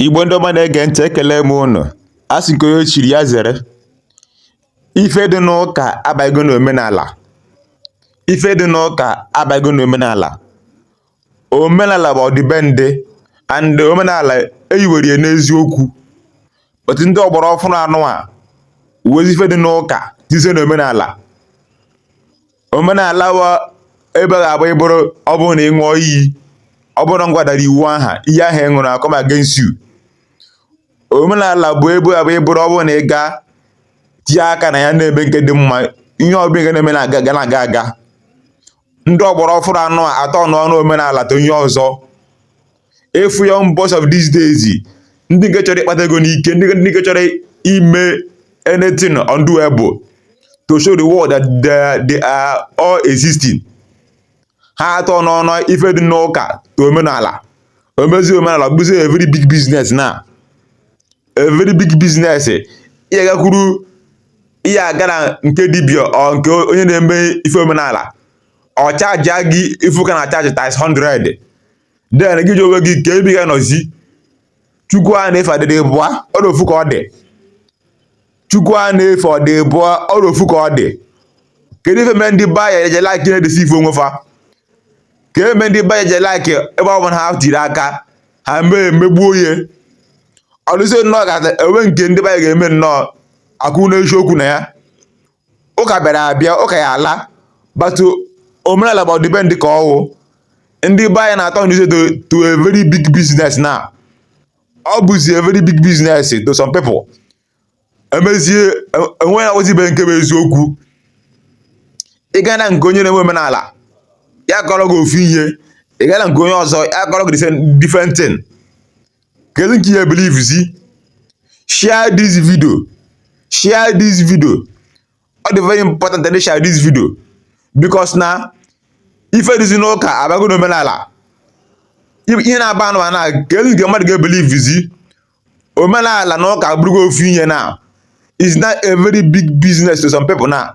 Igbo ndị ọma na-ege ntị, ekele m unu. A sị nke onye chiri ya zere. Ife dị n'ụka abaghịgo n'omenala. Ife dị n'ụka abaghịgo n'omenala. Omenala bụ ọdịbendị and omenala eyiwere ya n'eziokwu. Otu ndị ọgbara ọfụrụ anụ a wezi ife dị n'ụka tizie n'omenala. Omenala wa ebe ga-abụ ịbụrụ ọ bụrụ na ị ṅụọ iyi, ọ bụrụ na ngwadara iwu aha, ihe ahụ ị ṅụrụ akọm against you. Omenala bụ ebe abụ ịbụrụ ọ bụrụ na ị gaa tie aka na ya na-eme nke dị mma, ihe ọ bụla na-eme na-aga aga. Ndị ọgbara ọfụrụ anụ a atọ n'ọnụ omenala to ihe ọzọ. Efu young boys of these days, ndị nke chọrọ ịkpata ego n'ike, ndị nke chọrọ ime anything undoable to show the world that they are all existing. Ha atọ n'ọnụ ife dị n'ụka to omenala. Omezi omenala bụzi a very big business na. A very big business. Ihe gakwuru ihe aga na nke dibịa ọ nke onye na-eme ife omenala. Ọ chaji gị ifu ka na chaji times 100. Then gị ji onwe gị ka ebi ga nọzi. Chukwu a na-efe adịdị bụa ọ ofu ka ọ dị. Chukwu a na-efe ọ dị bụa ọ ofu ka ọ dị. Kedu ife mere ndị ba ya eje like na-edesi ife onwe fa? Ka eme ndị ba ya eje like ebe ọ bụla ha tiri aka ha mee emegbuo ihe. Ọlụsị nnọọ ga-enwe nke ndị ba ya ga-eme nnọọ akwụ n'eziokwu na ya. Ụka bịara abịa, ụka ya ala batu omenala bụ ọdịbendị ka ọwụ. Ndị ba ya na-atọ n'ize to a very big business na. Ọ bụzi a very big business to some people. Emezie enwe na ozibe nke bụ eziokwu. Ị gaa na nke onye na-eme omenala ya kọrọ gị ofu ihe, ị gaa na nke onye ọzọ ya kọrọ gị different thing. Kedu nke ya believe zi? Share this video. Share this video. Ọ dị very important that they share this video because na ife dị n'ụka abago n'omenala. Ihe na-aba anụ na kedu nke mmadụ ga-believe zi? Omenala na ụka abụrụgo ofu ihe na. It's not a very big business to some people now.